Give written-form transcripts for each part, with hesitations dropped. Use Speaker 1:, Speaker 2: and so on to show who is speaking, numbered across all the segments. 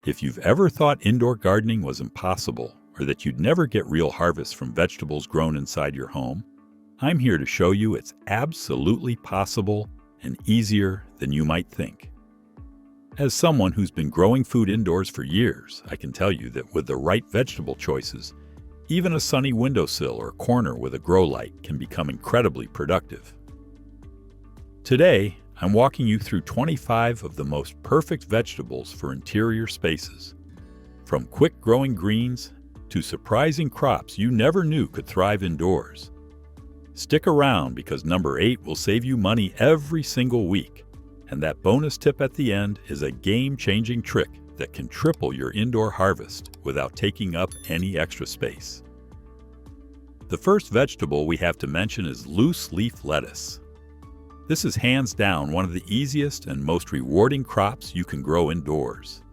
Speaker 1: If you've ever thought indoor gardening was impossible or that you'd never get real harvests from vegetables grown inside your home, I'm here to show you it's absolutely possible and easier than you might think. As someone who's been growing food indoors for years, I can tell you that with the right vegetable choices, even a sunny windowsill or corner with a grow light can become incredibly productive. Today, I'm walking you through 25 of the most perfect vegetables for interior spaces. From quick-growing greens to surprising crops you never knew could thrive indoors. Stick around because number 8 will save you money every single week. And that bonus tip at the end is a game-changing trick that can triple your indoor harvest without taking up any extra space. The first vegetable we have to mention is loose leaf lettuce. This is hands down one of the easiest and most rewarding crops you can grow indoors.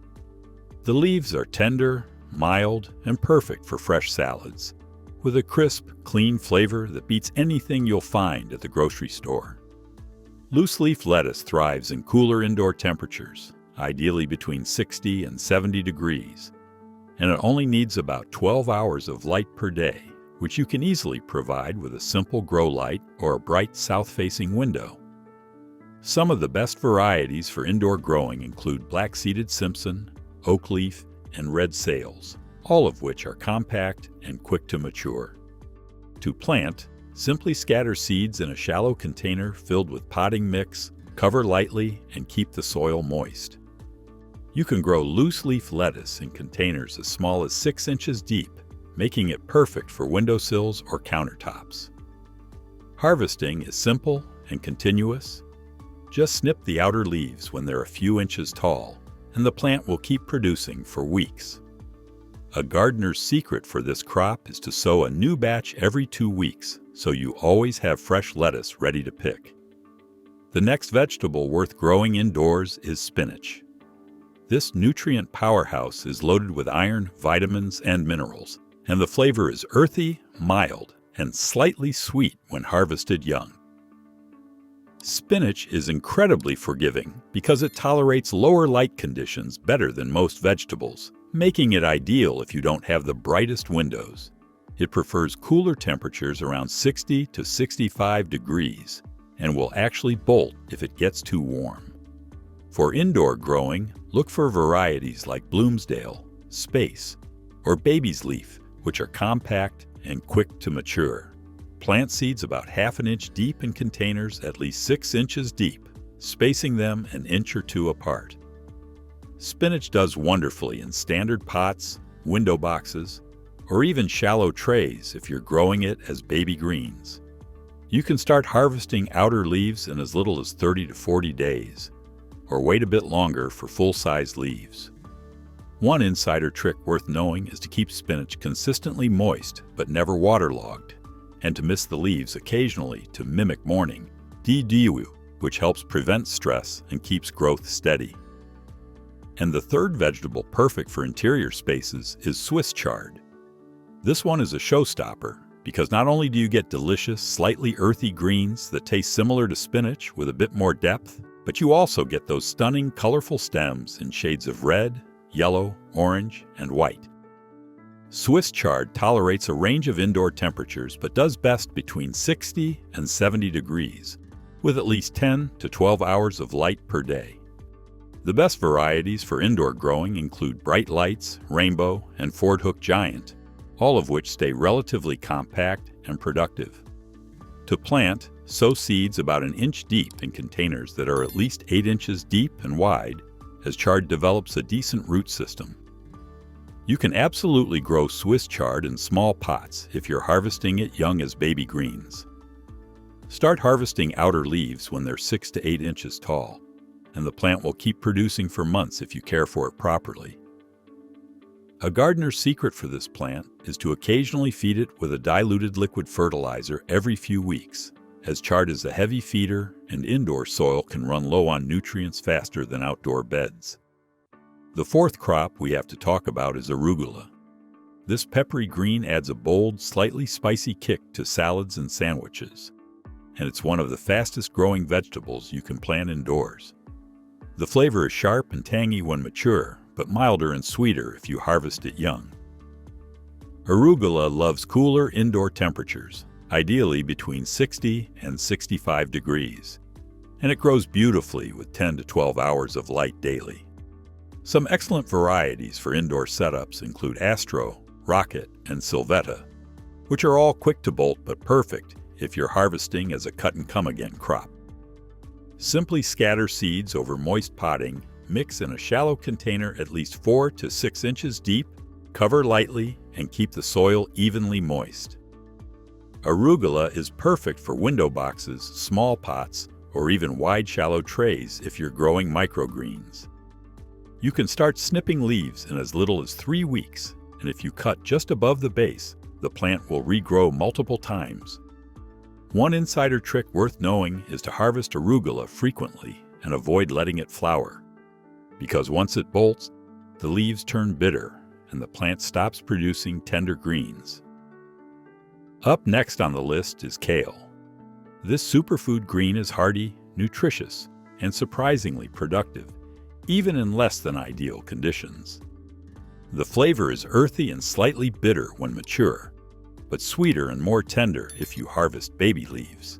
Speaker 1: The leaves are tender, mild, and perfect for fresh salads, with a crisp, clean flavor that beats anything you'll find at the grocery store. Loose leaf lettuce thrives in cooler indoor temperatures, ideally between 60 and 70 degrees, and it only needs about 12 hours of light per day, which you can easily provide with a simple grow light or a bright south-facing window. Some of the best varieties for indoor growing include black-seeded Simpson, oak leaf, and red sales, all of which are compact and quick to mature. To plant, simply scatter seeds in a shallow container filled with potting mix, cover lightly, and keep the soil moist. You can grow loose leaf lettuce in containers as small as 6 inches deep, making it perfect for windowsills or countertops. Harvesting is simple and continuous. Just snip the outer leaves when they're a few inches tall, and the plant will keep producing for weeks. A gardener's secret for this crop is to sow a new batch every 2 weeks, so you always have fresh lettuce ready to pick. The next vegetable worth growing indoors is spinach. This nutrient powerhouse is loaded with iron, vitamins, and minerals, and the flavor is earthy, mild, and slightly sweet when harvested young. Spinach is incredibly forgiving because it tolerates lower light conditions better than most vegetables, making it ideal if you don't have the brightest windows. It prefers cooler temperatures around 60 to 65 degrees and will actually bolt if it gets too warm. For indoor growing, look for varieties like Bloomsdale, Space, or Baby's Leaf, which are compact and quick to mature. Plant seeds about ½ an inch deep in containers at least 6 inches deep, spacing them an inch or 2 apart. Spinach does wonderfully in standard pots, window boxes, or even shallow trays if you're growing it as baby greens. You can start harvesting outer leaves in as little as 30 to 40 days, or wait a bit longer for full-size leaves. One insider trick worth knowing is to keep spinach consistently moist but never waterlogged, and to mist the leaves occasionally to mimic morning dew, which helps prevent stress and keeps growth steady. And the third vegetable perfect for interior spaces is Swiss chard. This one is a showstopper because not only do you get delicious, slightly earthy greens that taste similar to spinach with a bit more depth, but you also get those stunning, colorful stems in shades of red, yellow, orange, and white. Swiss chard tolerates a range of indoor temperatures but does best between 60 and 70 degrees, with at least 10 to 12 hours of light per day. The best varieties for indoor growing include Bright Lights, Rainbow, and Ford Hook Giant, all of which stay relatively compact and productive. To plant, sow seeds about an inch deep in containers that are at least 8 inches deep and wide, as chard develops a decent root system. You can absolutely grow Swiss chard in small pots if you're harvesting it young as baby greens. Start harvesting outer leaves when they're 6 to 8 inches tall, and the plant will keep producing for months if you care for it properly. A gardener's secret for this plant is to occasionally feed it with a diluted liquid fertilizer every few weeks, as chard is a heavy feeder and indoor soil can run low on nutrients faster than outdoor beds. The fourth crop we have to talk about is arugula. This peppery green adds a bold, slightly spicy kick to salads and sandwiches, and it's one of the fastest growing vegetables you can plant indoors. The flavor is sharp and tangy when mature, but milder and sweeter if you harvest it young. Arugula loves cooler indoor temperatures, ideally between 60 and 65 degrees, and it grows beautifully with 10 to 12 hours of light daily. Some excellent varieties for indoor setups include Astro, Rocket, and Sylvetta, which are all quick to bolt but perfect if you're harvesting as a cut-and-come-again crop. Simply scatter seeds over moist potting, mix in a shallow container at least 4 to 6 inches deep, cover lightly, and keep the soil evenly moist. Arugula is perfect for window boxes, small pots, or even wide shallow trays if you're growing microgreens. You can start snipping leaves in as little as 3 weeks, and if you cut just above the base, the plant will regrow multiple times. One insider trick worth knowing is to harvest arugula frequently and avoid letting it flower, because once it bolts, the leaves turn bitter and the plant stops producing tender greens. Up next on the list is kale. This superfood green is hardy, nutritious, and surprisingly productive, even in less than ideal conditions. The flavor is earthy and slightly bitter when mature, but sweeter and more tender if you harvest baby leaves.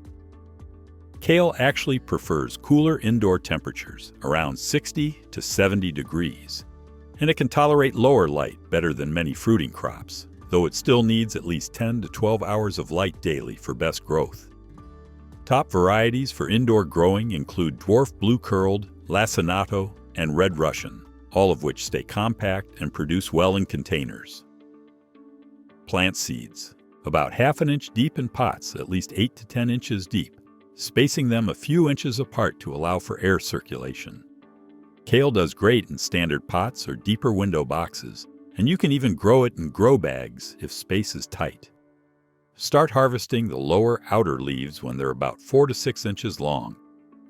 Speaker 1: Kale actually prefers cooler indoor temperatures, around 60 to 70 degrees, and it can tolerate lower light better than many fruiting crops, though it still needs at least 10 to 12 hours of light daily for best growth. Top varieties for indoor growing include dwarf blue-curled, lacinato, and red Russian, all of which stay compact and produce well in containers. Plant seeds, about ½ an inch deep in pots at least 8 to 10 inches deep, spacing them a few inches apart to allow for air circulation. Kale does great in standard pots or deeper window boxes, and you can even grow it in grow bags if space is tight. Start harvesting the lower outer leaves when they're about 4 to 6 inches long,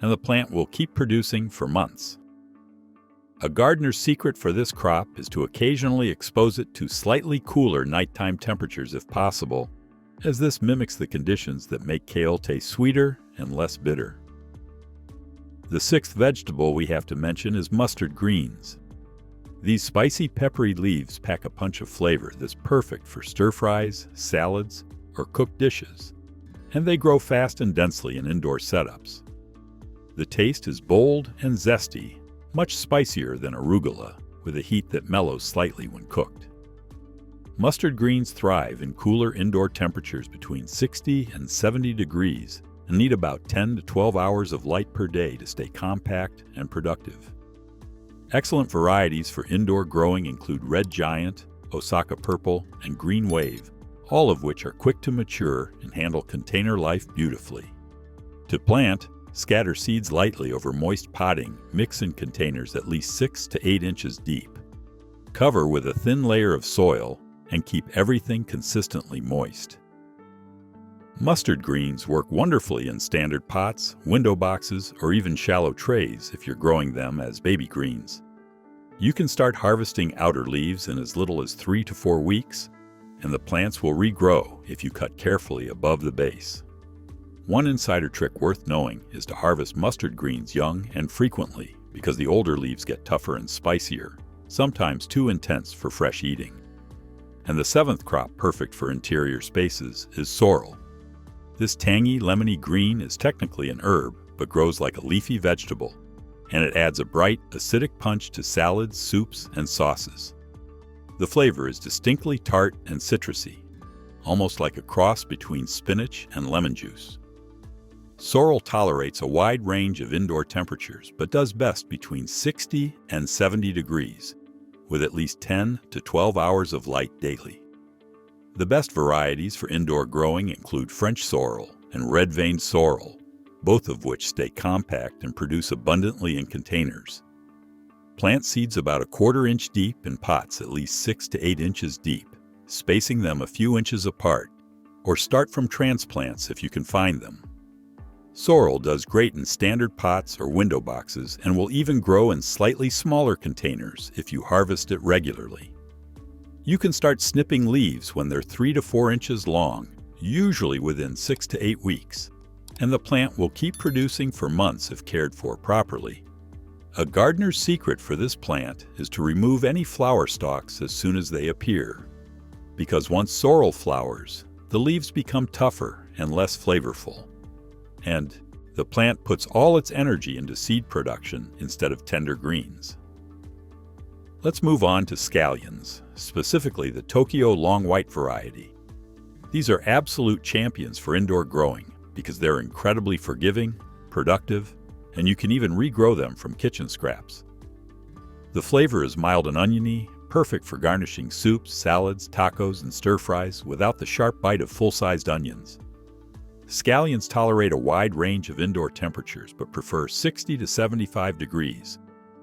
Speaker 1: and the plant will keep producing for months. A gardener's secret for this crop is to occasionally expose it to slightly cooler nighttime temperatures if possible, as this mimics the conditions that make kale taste sweeter and less bitter. The sixth vegetable we have to mention is mustard greens. These spicy, peppery leaves pack a punch of flavor that's perfect for stir-fries, salads, or cooked dishes, and they grow fast and densely in indoor setups. The taste is bold and zesty, much spicier than arugula, with a heat that mellows slightly when cooked. Mustard greens thrive in cooler indoor temperatures between 60 and 70 degrees and need about 10 to 12 hours of light per day to stay compact and productive. Excellent varieties for indoor growing include Red Giant, Osaka Purple, and Green Wave, all of which are quick to mature and handle container life beautifully. To plant, scatter seeds lightly over moist potting, mix in containers at least 6 to 8 inches deep. Cover with a thin layer of soil and keep everything consistently moist. Mustard greens work wonderfully in standard pots, window boxes, or even shallow trays if you're growing them as baby greens. You can start harvesting outer leaves in as little as 3 to 4 weeks, and the plants will regrow if you cut carefully above the base. One insider trick worth knowing is to harvest mustard greens young and frequently because the older leaves get tougher and spicier, sometimes too intense for fresh eating. And the seventh crop perfect for interior spaces is sorrel. This tangy, lemony green is technically an herb, but grows like a leafy vegetable, and it adds a bright, acidic punch to salads, soups, and sauces. The flavor is distinctly tart and citrusy, almost like a cross between spinach and lemon juice. Sorrel tolerates a wide range of indoor temperatures, but does best between 60 and 70 degrees, with at least 10 to 12 hours of light daily. The best varieties for indoor growing include French sorrel and red-veined sorrel, both of which stay compact and produce abundantly in containers. Plant seeds about a quarter inch deep in pots at least 6 to 8 inches deep, spacing them a few inches apart, or start from transplants if you can find them. Sorrel does great in standard pots or window boxes and will even grow in slightly smaller containers if you harvest it regularly. You can start snipping leaves when they're 3 to 4 inches long, usually within 6 to 8 weeks, and the plant will keep producing for months if cared for properly. A gardener's secret for this plant is to remove any flower stalks as soon as they appear, because once sorrel flowers, the leaves become tougher and less flavorful, and the plant puts all its energy into seed production instead of tender greens. Let's move on to scallions, specifically the Tokyo long white variety. These are absolute champions for indoor growing because they're incredibly forgiving, productive, and you can even regrow them from kitchen scraps. The flavor is mild and oniony, perfect for garnishing soups, salads, tacos, and stir-fries without the sharp bite of full-sized onions. Scallions tolerate a wide range of indoor temperatures but prefer 60 to 75 degrees,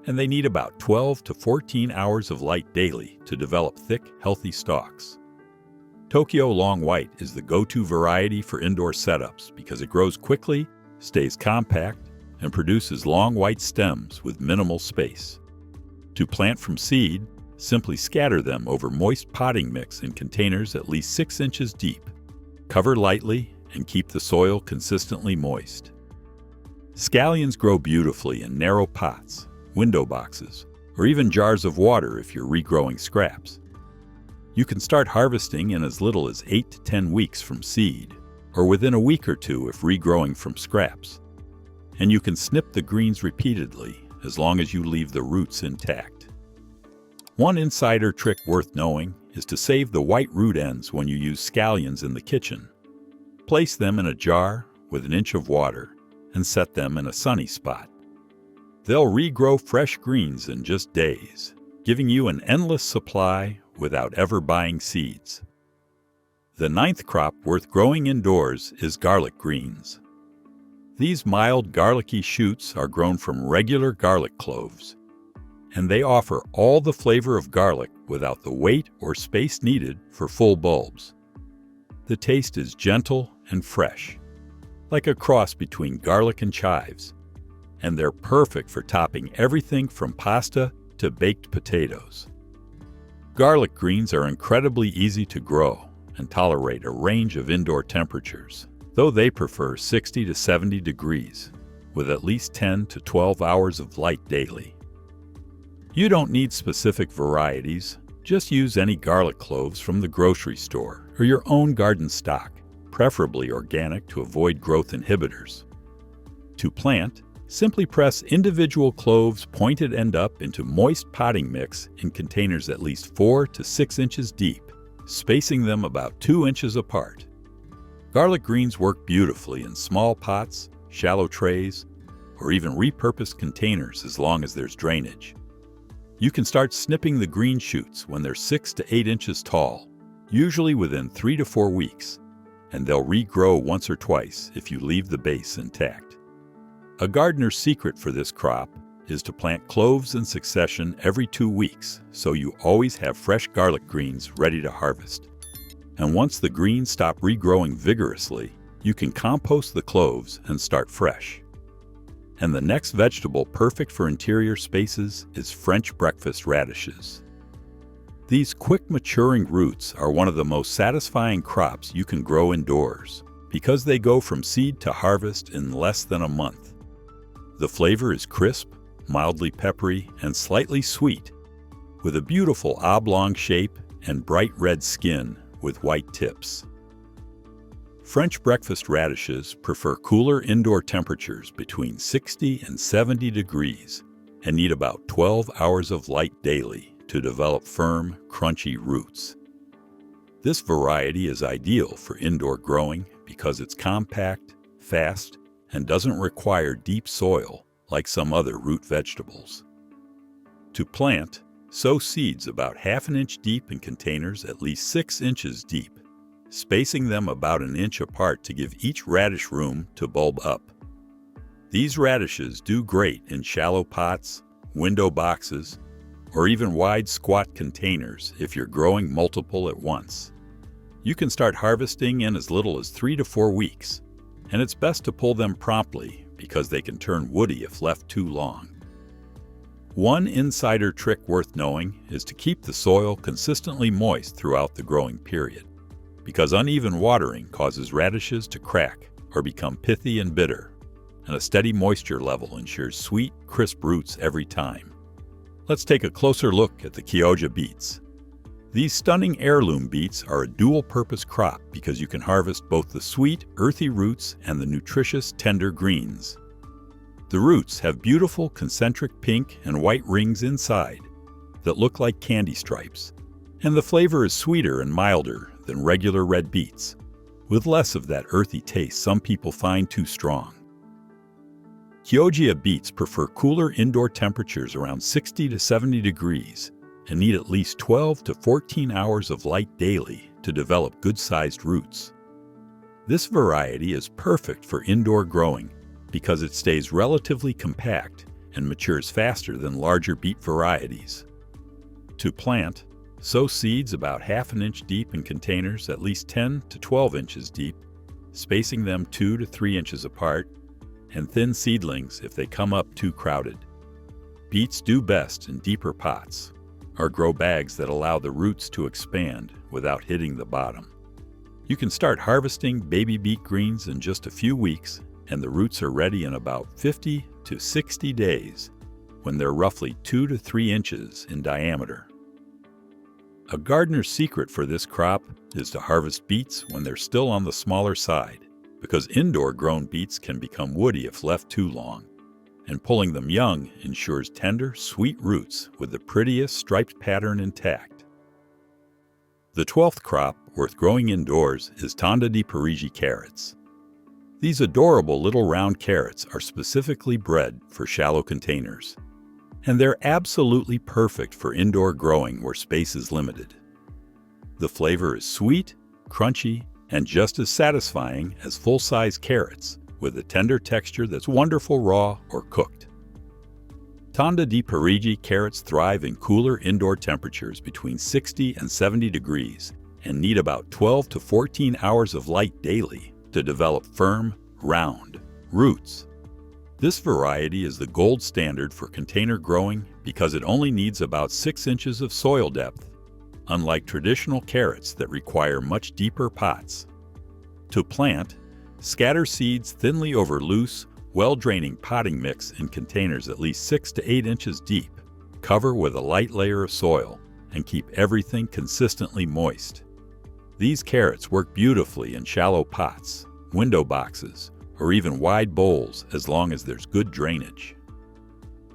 Speaker 1: and they need about 12 to 14 hours of light daily to develop thick, healthy stalks. Tokyo long white is the go-to variety for indoor setups because it grows quickly, stays compact, and produces long white stems with minimal space. To plant from seed, simply scatter them over moist potting mix in containers at least 6 inches deep. Cover lightly and keep the soil consistently moist. Scallions grow beautifully in narrow pots, window boxes, or even jars of water if you're regrowing scraps. You can start harvesting in as little as 8 to 10 weeks from seed, or within a week or two if regrowing from scraps. And you can snip the greens repeatedly as long as you leave the roots intact. One insider trick worth knowing is to save the white root ends when you use scallions in the kitchen. Place them in a jar with an inch of water and set them in a sunny spot. They'll regrow fresh greens in just days, giving you an endless supply without ever buying seeds. The 9th crop worth growing indoors is garlic greens. These mild garlicky shoots are grown from regular garlic cloves, and they offer all the flavor of garlic without the weight or space needed for full bulbs. The taste is gentle and fresh, like a cross between garlic and chives, and they're perfect for topping everything from pasta to baked potatoes. Garlic greens are incredibly easy to grow and tolerate a range of indoor temperatures, though they prefer 60 to 70 degrees, with at least 10 to 12 hours of light daily. You don't need specific varieties, just use any garlic cloves from the grocery store or your own garden stock, preferably organic to avoid growth inhibitors. To plant, simply press individual cloves pointed end up into moist potting mix in containers at least 4 to 6 inches deep, spacing them about 2 inches apart. Garlic greens work beautifully in small pots, shallow trays, or even repurposed containers as long as there's drainage. You can start snipping the green shoots when they're 6 to 8 inches tall, usually within 3 to 4 weeks, and they'll regrow once or twice if you leave the base intact. A gardener's secret for this crop is to plant cloves in succession every 2 weeks so you always have fresh garlic greens ready to harvest. And once the greens stop regrowing vigorously, you can compost the cloves and start fresh. And the next vegetable perfect for interior spaces is French breakfast radishes. These quick maturing roots are one of the most satisfying crops you can grow indoors because they go from seed to harvest in less than a month. The flavor is crisp, mildly peppery, and slightly sweet, with a beautiful oblong shape and bright red skin with white tips. French breakfast radishes prefer cooler indoor temperatures between 60 and 70 degrees and need about 12 hours of light daily to develop firm, crunchy roots. This variety is ideal for indoor growing because it's compact, fast, and doesn't require deep soil like some other root vegetables. To plant, sow seeds about ½ an inch deep in containers at least 6 inches deep, spacing them about an inch apart to give each radish room to bulb up. These radishes do great in shallow pots, window boxes, or even wide squat containers if you're growing multiple at once. You can start harvesting in as little as 3 to 4 weeks, and it's best to pull them promptly because they can turn woody if left too long. One insider trick worth knowing is to keep the soil consistently moist throughout the growing period, because uneven watering causes radishes to crack or become pithy and bitter. and a steady moisture level ensures sweet, crisp roots every time. Let's take a closer look at the Kioja beets. These stunning heirloom beets are a dual-purpose crop because you can harvest both the sweet, earthy roots and the nutritious, tender greens. The roots have beautiful concentric pink and white rings inside that look like candy stripes, and the flavor is sweeter and milder than regular red beets, with less of that earthy taste some people find too strong. Kioja beets prefer cooler indoor temperatures around 60 to 70 degrees and need at least 12 to 14 hours of light daily to develop good-sized roots. This variety is perfect for indoor growing because it stays relatively compact and matures faster than larger beet varieties. To plant, sow seeds about ½ an inch deep in containers at least 10 to 12 inches deep, spacing them 2 to 3 inches apart, and thin seedlings if they come up too crowded. Beets do best in deeper pots, or grow bags that allow the roots to expand without hitting the bottom. You can start harvesting baby beet greens in just a few weeks, and the roots are ready in about 50 to 60 days when they're roughly 2 to 3 inches in diameter. A gardener's secret for this crop is to harvest beets when they're still on the smaller side, because indoor-grown beets can become woody if left too long, and pulling them young ensures tender, sweet roots with the prettiest striped pattern intact. The 12th crop worth growing indoors is Tonda di Parigi carrots. These adorable little round carrots are specifically bred for shallow containers, and they're absolutely perfect for indoor growing where space is limited. The flavor is sweet, crunchy, and just as satisfying as full-size carrots, with a tender texture that's wonderful raw or cooked. Tonda di Parigi carrots thrive in cooler indoor temperatures between 60 and 70 degrees and need about 12 to 14 hours of light daily to develop firm, round roots. This variety is the gold standard for container growing because it only needs about 6 inches of soil depth, unlike traditional carrots that require much deeper pots. To plant, scatter seeds thinly over loose, well-draining potting mix in containers at least 6 to 8 inches deep, cover with a light layer of soil, and keep everything consistently moist. These carrots work beautifully in shallow pots, window boxes, or even wide bowls as long as there's good drainage.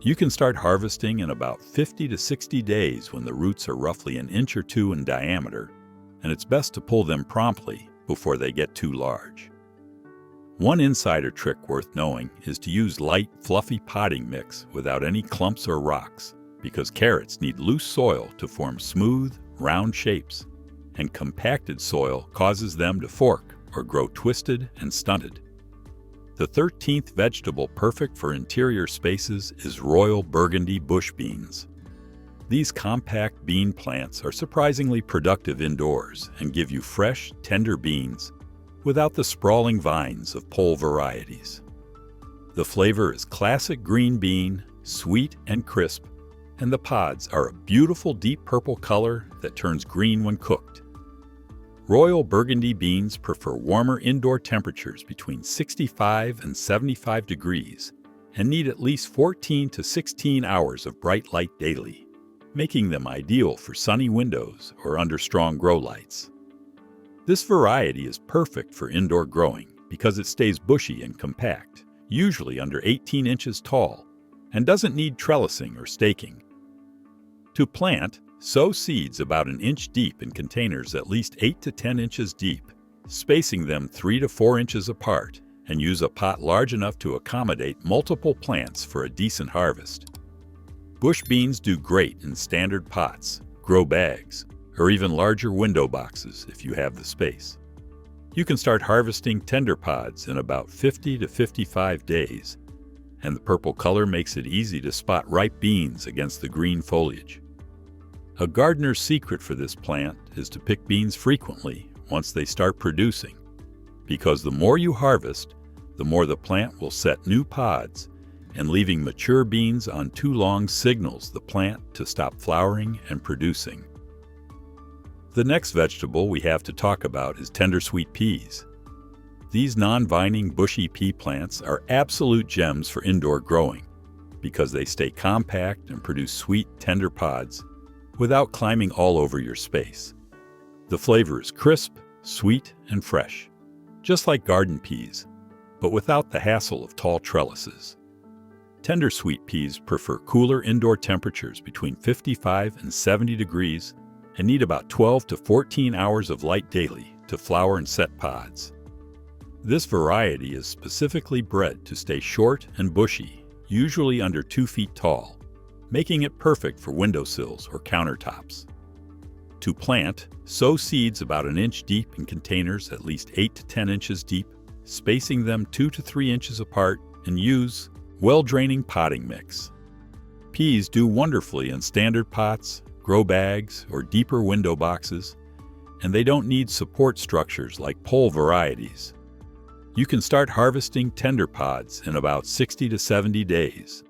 Speaker 1: You can start harvesting in about 50 to 60 days when the roots are roughly an inch or two in diameter, and it's best to pull them promptly before they get too large. One insider trick worth knowing is to use light, fluffy potting mix without any clumps or rocks, because carrots need loose soil to form smooth, round shapes, and compacted soil causes them to fork or grow twisted and stunted. The 13th vegetable perfect for interior spaces is royal burgundy bush beans. These compact bean plants are surprisingly productive indoors and give you fresh, tender beans without the sprawling vines of pole varieties. The flavor is classic green bean, sweet and crisp, and the pods are a beautiful deep purple color that turns green when cooked. Royal burgundy beans prefer warmer indoor temperatures between 65 and 75 degrees and need at least 14 to 16 hours of bright light daily, making them ideal for sunny windows or under strong grow lights. This variety is perfect for indoor growing because it stays bushy and compact, usually under 18 inches tall, and doesn't need trellising or staking. To plant, sow seeds about an inch deep in containers at least 8 to 10 inches deep, spacing them 3 to 4 inches apart, and use a pot large enough to accommodate multiple plants for a decent harvest. Bush beans do great in standard pots, grow bags, or even larger window boxes if you have the space. You can start harvesting tender pods in about 50 to 55 days, and the purple color makes it easy to spot ripe beans against the green foliage. A gardener's secret for this plant is to pick beans frequently once they start producing, because the more you harvest, the more the plant will set new pods, and leaving mature beans on too long signals the plant to stop flowering and producing. The next vegetable we have to talk about is tender sweet peas. These non-vining bushy pea plants are absolute gems for indoor growing because they stay compact and produce sweet, tender pods without climbing all over your space. The flavor is crisp, sweet, and fresh, just like garden peas, but without the hassle of tall trellises. Tender sweet peas prefer cooler indoor temperatures between 55 and 70 degrees and need about 12 to 14 hours of light daily to flower and set pods. This variety is specifically bred to stay short and bushy, usually under 2 feet tall, making it perfect for windowsills or countertops. To plant, sow seeds about an inch deep in containers at least 8 to 10 inches deep, spacing them 2 to 3 inches apart, and use well-draining potting mix. Peas do wonderfully in standard pots, grow bags, or deeper window boxes, and they don't need support structures like pole varieties. You can start harvesting tender pods in about 60 to 70 days,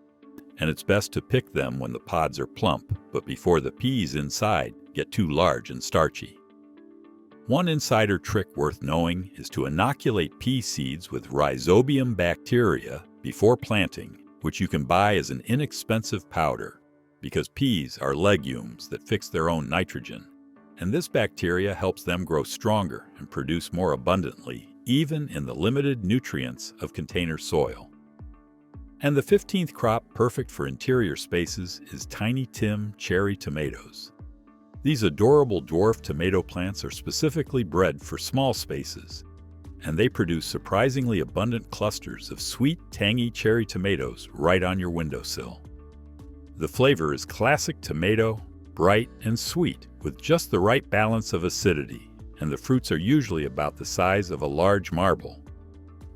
Speaker 1: and it's best to pick them when the pods are plump, but before the peas inside get too large and starchy. One insider trick worth knowing is to inoculate pea seeds with Rhizobium bacteria before planting, which you can buy as an inexpensive powder, because peas are legumes that fix their own nitrogen, and this bacteria helps them grow stronger and produce more abundantly, even in the limited nutrients of container soil. And the 15th crop perfect for interior spaces is Tiny Tim cherry tomatoes. These adorable dwarf tomato plants are specifically bred for small spaces, and they produce surprisingly abundant clusters of sweet, tangy cherry tomatoes right on your windowsill. The flavor is classic tomato, bright and sweet, with just the right balance of acidity, and the fruits are usually about the size of a large marble.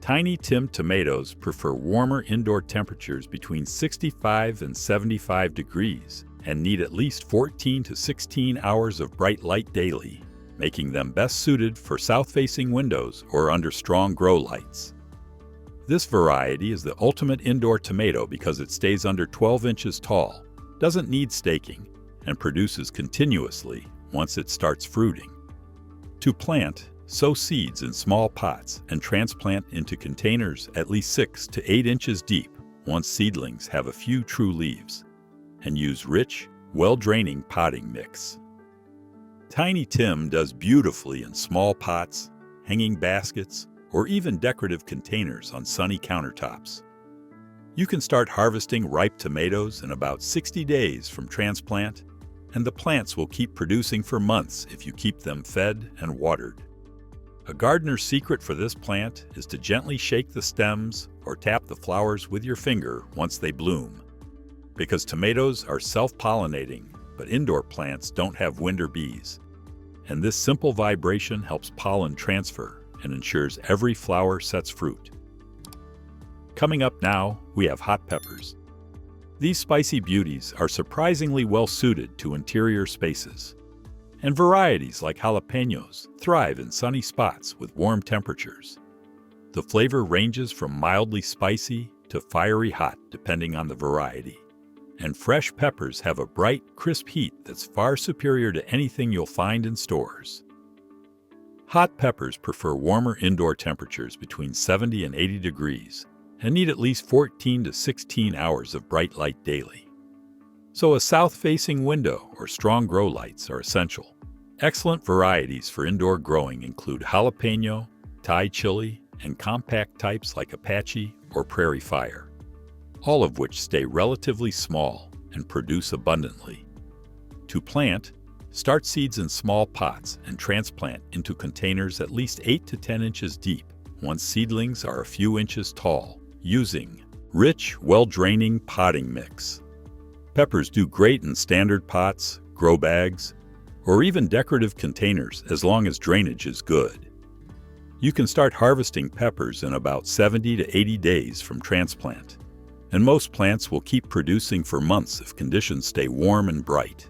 Speaker 1: Tiny Tim tomatoes prefer warmer indoor temperatures between 65 and 75 degrees and need at least 14 to 16 hours of bright light daily, making them best suited for south-facing windows or under strong grow lights. This variety is the ultimate indoor tomato because it stays under 12 inches tall, doesn't need staking, and produces continuously once it starts fruiting. To plant, sow seeds in small pots and transplant into containers at least 6 to 8 inches deep once seedlings have a few true leaves, and use rich, well-draining potting mix. Tiny Tim does beautifully in small pots, hanging baskets, or even decorative containers on sunny countertops. You can start harvesting ripe tomatoes in about 60 days from transplant, and the plants will keep producing for months if you keep them fed and watered. A gardener's secret for this plant is to gently shake the stems or tap the flowers with your finger once they bloom, because tomatoes are self-pollinating, but indoor plants don't have winter bees, and this simple vibration helps pollen transfer and ensures every flower sets fruit. Coming up now, we have hot peppers. These spicy beauties are surprisingly well suited to interior spaces, and varieties like jalapenos thrive in sunny spots with warm temperatures. The flavor ranges from mildly spicy to fiery hot depending on the variety, and fresh peppers have a bright, crisp heat that's far superior to anything you'll find in stores. Hot peppers prefer warmer indoor temperatures between 70 and 80 degrees and need at least 14 to 16 hours of bright light daily. So a south-facing window or strong grow lights are essential. Excellent varieties for indoor growing include jalapeno, Thai chili, and compact types like Apache or Prairie Fire, all of which stay relatively small and produce abundantly. To plant, start seeds in small pots and transplant into containers at least 8 to 10 inches deep once seedlings are a few inches tall, using rich, well-draining potting mix. Peppers do great in standard pots, grow bags, or even decorative containers as long as drainage is good. You can start harvesting peppers in about 70 to 80 days from transplant, and most plants will keep producing for months if conditions stay warm and bright.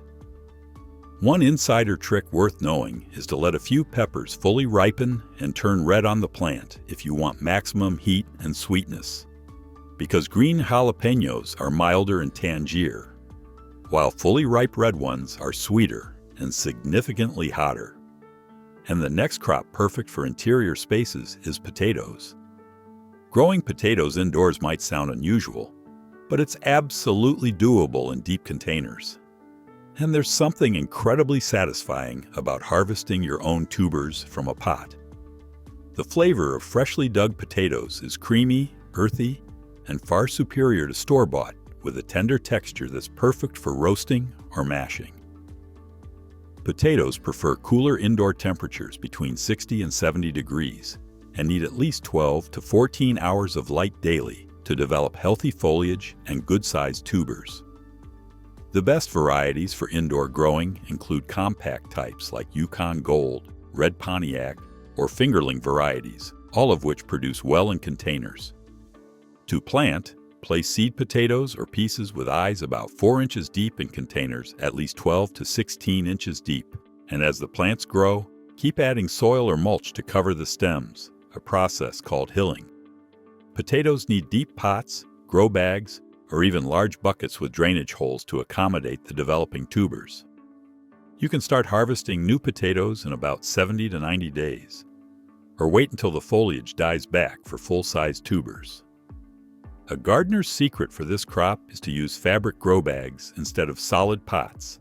Speaker 1: One insider trick worth knowing is to let a few peppers fully ripen and turn red on the plant if you want maximum heat and sweetness, because green jalapenos are milder in Tangier, while fully ripe red ones are sweeter and significantly hotter. And the next crop perfect for interior spaces is potatoes. Growing potatoes indoors might sound unusual, but it's absolutely doable in deep containers. And there's something incredibly satisfying about harvesting your own tubers from a pot. The flavor of freshly dug potatoes is creamy, earthy, and far superior to store-bought, with a tender texture that's perfect for roasting or mashing. Potatoes prefer cooler indoor temperatures between 60 and 70 degrees and need at least 12 to 14 hours of light daily to develop healthy foliage and good-sized tubers. The best varieties for indoor growing include compact types like Yukon Gold, Red Pontiac, or fingerling varieties, all of which produce well in containers. To plant, place seed potatoes or pieces with eyes about 4 inches deep in containers at least 12 to 16 inches deep. And as the plants grow, keep adding soil or mulch to cover the stems, a process called hilling. Potatoes need deep pots, grow bags, or even large buckets with drainage holes to accommodate the developing tubers. You can start harvesting new potatoes in about 70 to 90 days, or wait until the foliage dies back for full-size tubers. A gardener's secret for this crop is to use fabric grow bags instead of solid pots,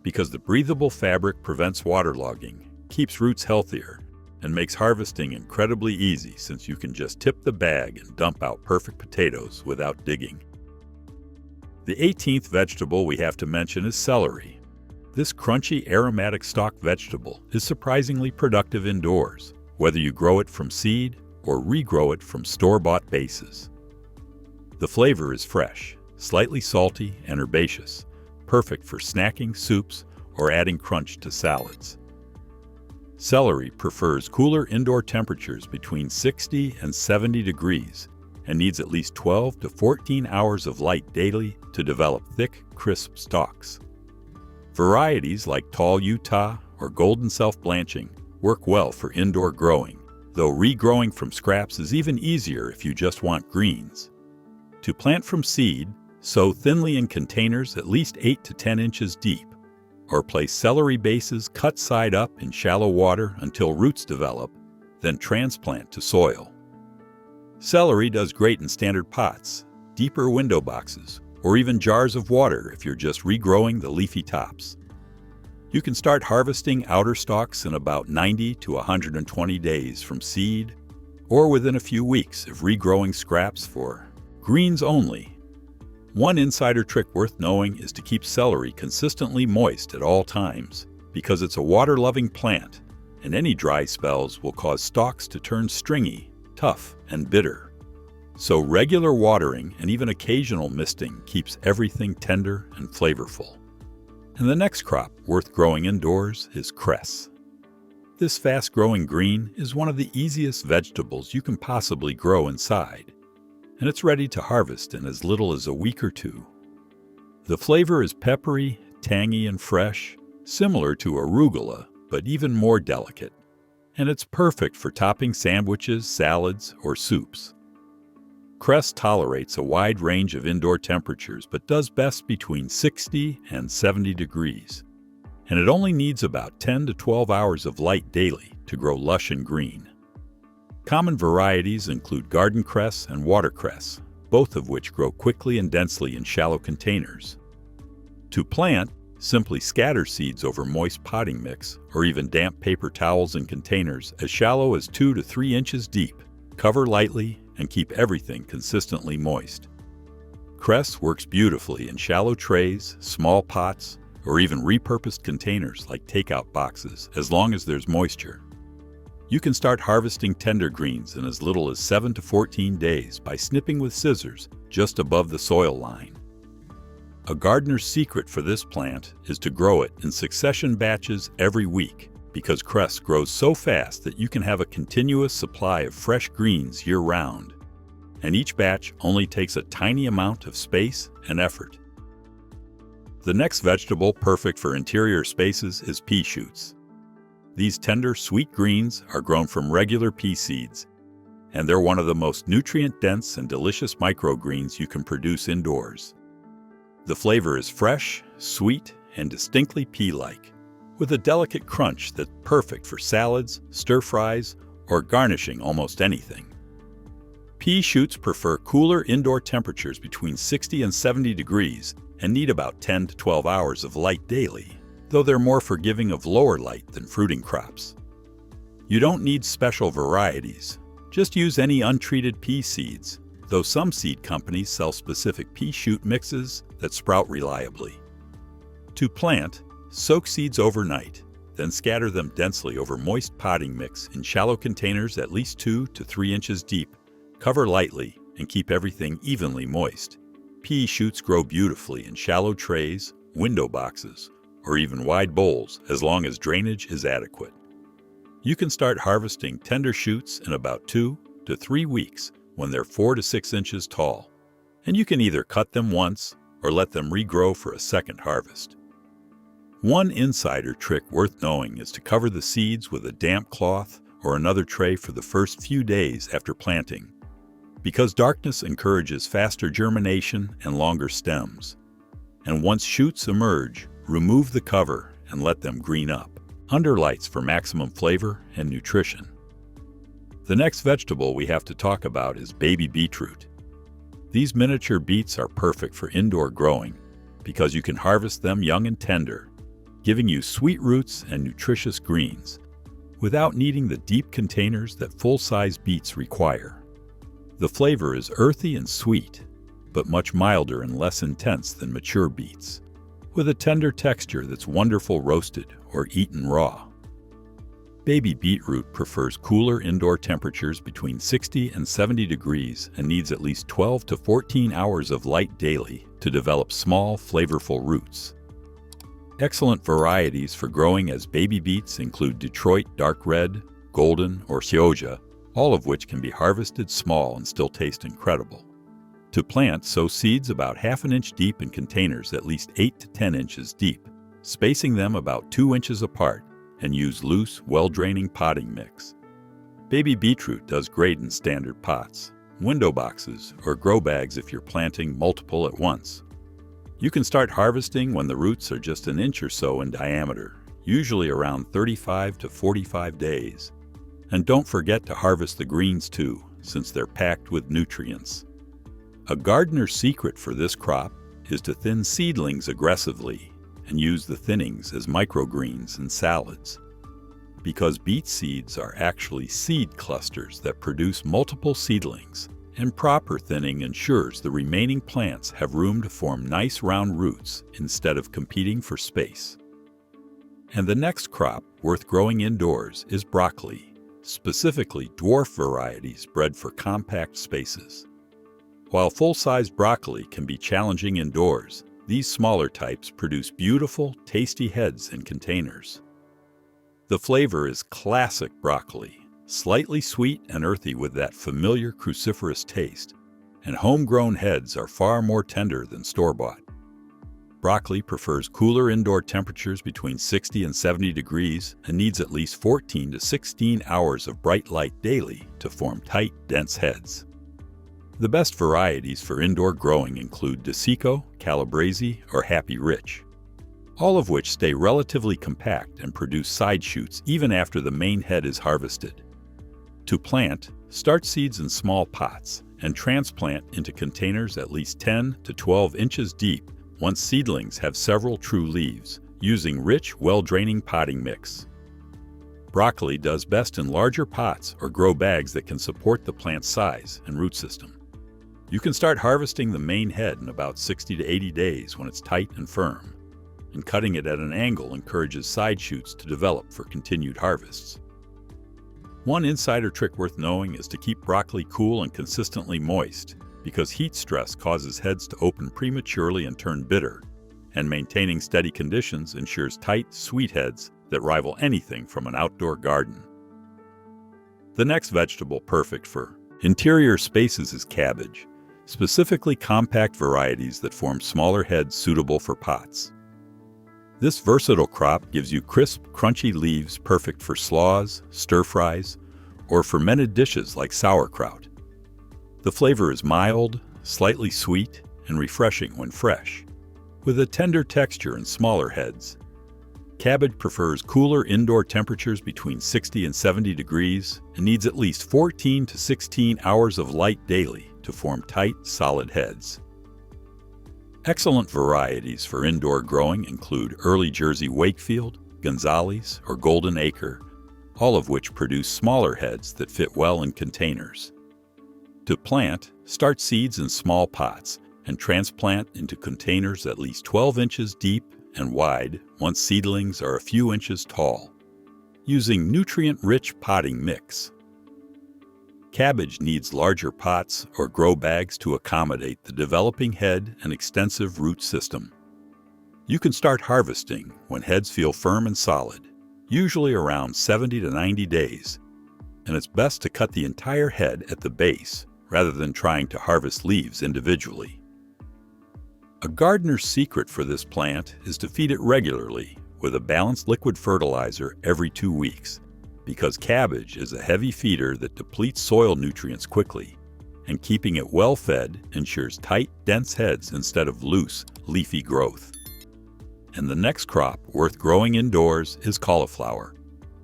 Speaker 1: because the breathable fabric prevents waterlogging, keeps roots healthier, and makes harvesting incredibly easy since you can just tip the bag and dump out perfect potatoes without digging. The 18th vegetable we have to mention is celery. This crunchy, aromatic stalk vegetable is surprisingly productive indoors, whether you grow it from seed or regrow it from store-bought bases. The flavor is fresh, slightly salty and herbaceous, perfect for snacking, soups, or adding crunch to salads. Celery prefers cooler indoor temperatures between 60 and 70 degrees and needs at least 12 to 14 hours of light daily to develop thick, crisp stalks. Varieties like Tall Utah or Golden Self-Blanching work well for indoor growing, though regrowing from scraps is even easier if you just want greens. To plant from seed, sow thinly in containers at least 8 to 10 inches deep, or place celery bases cut side up in shallow water until roots develop, then transplant to soil. Celery does great in standard pots, deeper window boxes, or even jars of water if you're just regrowing the leafy tops. You can start harvesting outer stalks in about 90 to 120 days from seed, or within a few weeks of regrowing scraps for greens only. One insider trick worth knowing is to keep celery consistently moist at all times, because it's a water-loving plant, and any dry spells will cause stalks to turn stringy, tough, and bitter. So regular watering and even occasional misting keeps everything tender and flavorful. And the next crop worth growing indoors is cress. This fast-growing green is one of the easiest vegetables you can possibly grow inside, and it's ready to harvest in as little as a week or two. The flavor is peppery, tangy, and fresh, similar to arugula, but even more delicate, and it's perfect for topping sandwiches, salads, or soups. Crest tolerates a wide range of indoor temperatures but does best between 60 and 70 degrees, and it only needs about 10 to 12 hours of light daily to grow lush and green. Common varieties include garden cress and watercress, both of which grow quickly and densely in shallow containers. To plant, simply scatter seeds over moist potting mix or even damp paper towels in containers as shallow as 2 to 3 inches deep. Cover lightly and keep everything consistently moist. Cress works beautifully in shallow trays, small pots, or even repurposed containers like takeout boxes as long as there's moisture. You can start harvesting tender greens in as little as 7 to 14 days by snipping with scissors just above the soil line. A gardener's secret for this plant is to grow it in succession batches every week, because cress grows so fast that you can have a continuous supply of fresh greens year-round, and each batch only takes a tiny amount of space and effort. The next vegetable perfect for interior spaces is pea shoots. These tender, sweet greens are grown from regular pea seeds, and they're one of the most nutrient-dense and delicious microgreens you can produce indoors. The flavor is fresh, sweet, and distinctly pea-like, with a delicate crunch that's perfect for salads, stir-fries, or garnishing almost anything. Pea shoots prefer cooler indoor temperatures between 60 and 70 degrees and need about 10 to 12 hours of light daily, though they're more forgiving of lower light than fruiting crops. You don't need special varieties. Just use any untreated pea seeds, though some seed companies sell specific pea shoot mixes that sprout reliably. To plant, soak seeds overnight, then scatter them densely over moist potting mix in shallow containers at least 2 to 3 inches deep. Cover lightly and keep everything evenly moist. Pea shoots grow beautifully in shallow trays, window boxes, or even wide bowls as long as drainage is adequate. You can start harvesting tender shoots in about 2 to 3 weeks when they're 4 to 6 inches tall, and you can either cut them once or let them regrow for a second harvest. One insider trick worth knowing is to cover the seeds with a damp cloth or another tray for the first few days after planting, because darkness encourages faster germination and longer stems. And once shoots emerge, remove the cover and let them green up under lights for maximum flavor and nutrition. The next vegetable we have to talk about is baby beetroot. These miniature beets are perfect for indoor growing because you can harvest them young and tender, giving you sweet roots and nutritious greens without needing the deep containers that full-size beets require. The flavor is earthy and sweet, but much milder and less intense than mature beets, with a tender texture that's wonderful roasted or eaten raw. Baby beetroot prefers cooler indoor temperatures between 60 and 70 degrees and needs at least 12 to 14 hours of light daily to develop small, flavorful roots. Excellent varieties for growing as baby beets include Detroit Dark Red, Golden, or Kioja, all of which can be harvested small and still taste incredible. To plant, sow seeds about ½ inch deep in containers at least 8 to 10 inches deep, spacing them about 2 inches apart, and use loose, well-draining potting mix. Baby beetroot does great in standard pots, window boxes, or grow bags if you're planting multiple at once. You can start harvesting when the roots are just an inch or so in diameter, usually around 35 to 45 days. And don't forget to harvest the greens too, since they're packed with nutrients. A gardener's secret for this crop is to thin seedlings aggressively and use the thinnings as microgreens in salads. Because beet seeds are actually seed clusters that produce multiple seedlings, and proper thinning ensures the remaining plants have room to form nice round roots instead of competing for space. And the next crop worth growing indoors is broccoli, specifically dwarf varieties bred for compact spaces. While full-sized broccoli can be challenging indoors, these smaller types produce beautiful, tasty heads in containers. The flavor is classic broccoli, slightly sweet and earthy with that familiar cruciferous taste, and homegrown heads are far more tender than store-bought. Broccoli prefers cooler indoor temperatures between 60 and 70 degrees and needs at least 14 to 16 hours of bright light daily to form tight, dense heads. The best varieties for indoor growing include Desico, Calabrese, or Happy Rich, all of which stay relatively compact and produce side shoots even after the main head is harvested. To plant, start seeds in small pots and transplant into containers at least 10 to 12 inches deep once seedlings have several true leaves, using rich, well-draining potting mix. Broccoli does best in larger pots or grow bags that can support the plant's size and root system. You can start harvesting the main head in about 60 to 80 days when it's tight and firm, and cutting it at an angle encourages side shoots to develop for continued harvests. One insider trick worth knowing is to keep broccoli cool and consistently moist, because heat stress causes heads to open prematurely and turn bitter, and maintaining steady conditions ensures tight, sweet heads that rival anything from an outdoor garden. The next vegetable perfect for interior spaces is cabbage, specifically compact varieties that form smaller heads suitable for pots. This versatile crop gives you crisp, crunchy leaves perfect for slaws, stir-fries, or fermented dishes like sauerkraut. The flavor is mild, slightly sweet, and refreshing when fresh, with a tender texture and smaller heads. Cabbage prefers cooler indoor temperatures between 60 and 70 degrees and needs at least 14 to 16 hours of light daily to form tight, solid heads. Excellent varieties for indoor growing include Early Jersey Wakefield, Gonzales, or Golden Acre, all of which produce smaller heads that fit well in containers. To plant, start seeds in small pots and transplant into containers at least 12 inches deep and wide once seedlings are a few inches tall, using nutrient-rich potting mix. Cabbage needs larger pots or grow bags to accommodate the developing head and extensive root system. You can start harvesting when heads feel firm and solid, usually around 70 to 90 days, and it's best to cut the entire head at the base rather than trying to harvest leaves individually. A gardener's secret for this plant is to feed it regularly with a balanced liquid fertilizer every 2 weeks, because cabbage is a heavy feeder that depletes soil nutrients quickly, and keeping it well fed ensures tight, dense heads instead of loose, leafy growth. And the next crop worth growing indoors is cauliflower,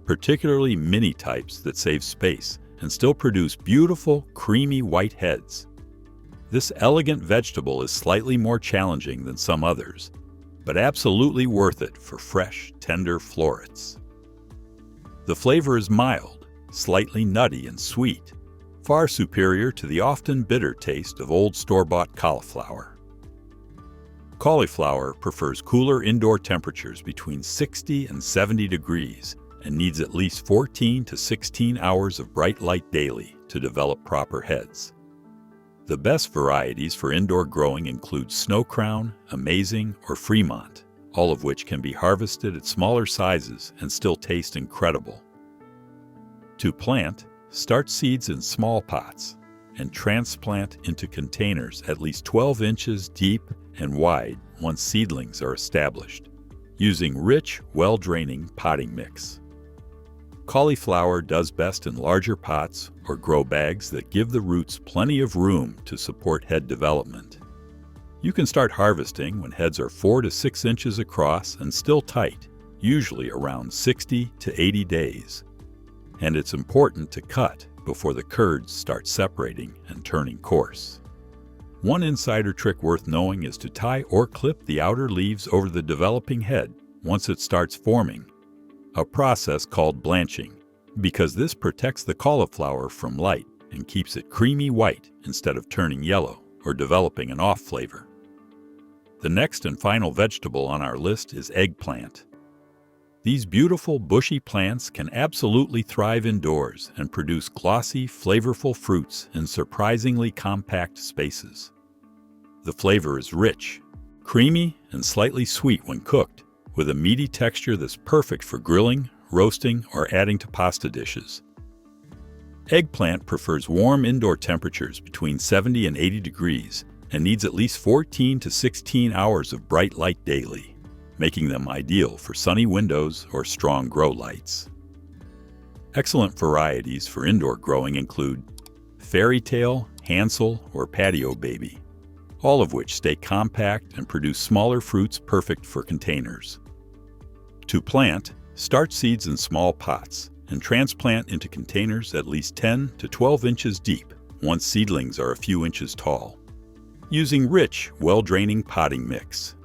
Speaker 1: particularly mini types that save space and still produce beautiful, creamy white heads. This elegant vegetable is slightly more challenging than some others, but absolutely worth it for fresh, tender florets. The flavor is mild, slightly nutty and sweet, far superior to the often bitter taste of old store-bought cauliflower. Cauliflower prefers cooler indoor temperatures between 60 and 70 degrees and needs at least 14 to 16 hours of bright light daily to develop proper heads. The best varieties for indoor growing include Snow Crown, Amazing, or Fremont, all of which can be harvested at smaller sizes and still taste incredible. To plant, start seeds in small pots and transplant into containers at least 12 inches deep and wide once seedlings are established, using rich, well-draining potting mix. Cauliflower does best in larger pots or grow bags that give the roots plenty of room to support head development. You can start harvesting when heads are 4 to 6 inches across and still tight, usually around 60 to 80 days. And it's important to cut before the curds start separating and turning coarse. One insider trick worth knowing is to tie or clip the outer leaves over the developing head once it starts forming, a process called blanching, because this protects the cauliflower from light and keeps it creamy white instead of turning yellow or developing an off flavor. The next and final vegetable on our list is eggplant. These beautiful bushy plants can absolutely thrive indoors and produce glossy, flavorful fruits in surprisingly compact spaces. The flavor is rich, creamy, and slightly sweet when cooked, with a meaty texture that's perfect for grilling, roasting, or adding to pasta dishes. Eggplant prefers warm indoor temperatures between 70 and 80 degrees and needs at least 14 to 16 hours of bright light daily, making them ideal for sunny windows or strong grow lights. Excellent varieties for indoor growing include Fairy Tale, Hansel, or Patio Baby, all of which stay compact and produce smaller fruits perfect for containers. To plant, start seeds in small pots and transplant into containers at least 10 to 12 inches deep once seedlings are a few inches tall, using rich, well-draining potting mix.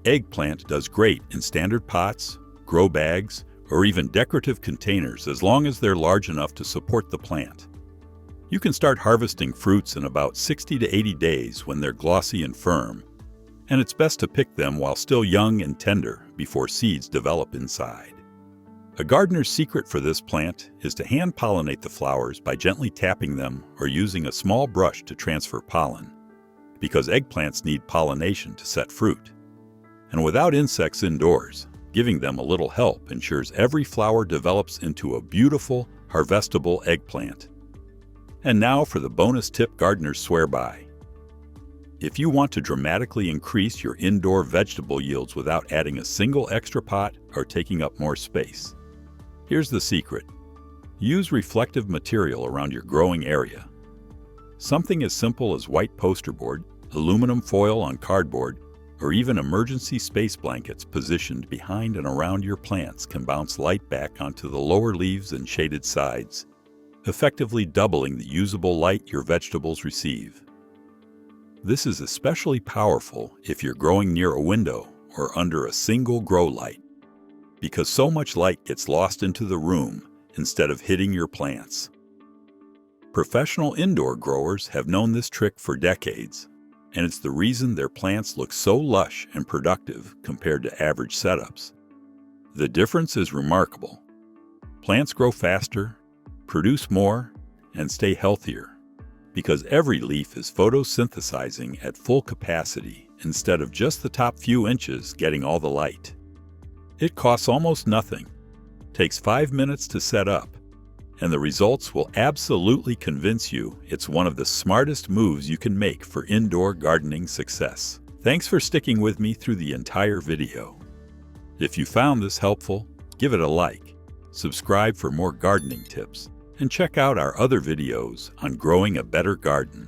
Speaker 1: Eggplant does great in standard pots, grow bags, or even decorative containers as long as they're large enough to support the plant. You can start harvesting fruits in about 60 to 80 days when they're glossy and firm, and it's best to pick them while still young and tender before seeds develop inside. A gardener's secret for this plant is to hand-pollinate the flowers by gently tapping them or using a small brush to transfer pollen, because eggplants need pollination to set fruit. And without insects indoors, giving them a little help ensures every flower develops into a beautiful, harvestable eggplant. And now for the bonus tip gardeners swear by. If you want to dramatically increase your indoor vegetable yields without adding a single extra pot or taking up more space, here's the secret. Use reflective material around your growing area. Something as simple as white poster board, aluminum foil on cardboard, or even emergency space blankets positioned behind and around your plants can bounce light back onto the lower leaves and shaded sides, effectively doubling the usable light your vegetables receive. This is especially powerful if you're growing near a window or under a single grow light, because so much light gets lost into the room instead of hitting your plants. Professional indoor growers have known this trick for decades, and it's the reason their plants look so lush and productive compared to average setups. The difference is remarkable. Plants grow faster, produce more, and stay healthier, because every leaf is photosynthesizing at full capacity instead of just the top few inches getting all the light. It costs almost nothing, takes 5 minutes to set up, and the results will absolutely convince you it's one of the smartest moves you can make for indoor gardening success. Thanks for sticking with me through the entire video. If you found this helpful, give it a like, subscribe for more gardening tips, and check out our other videos on growing a better garden.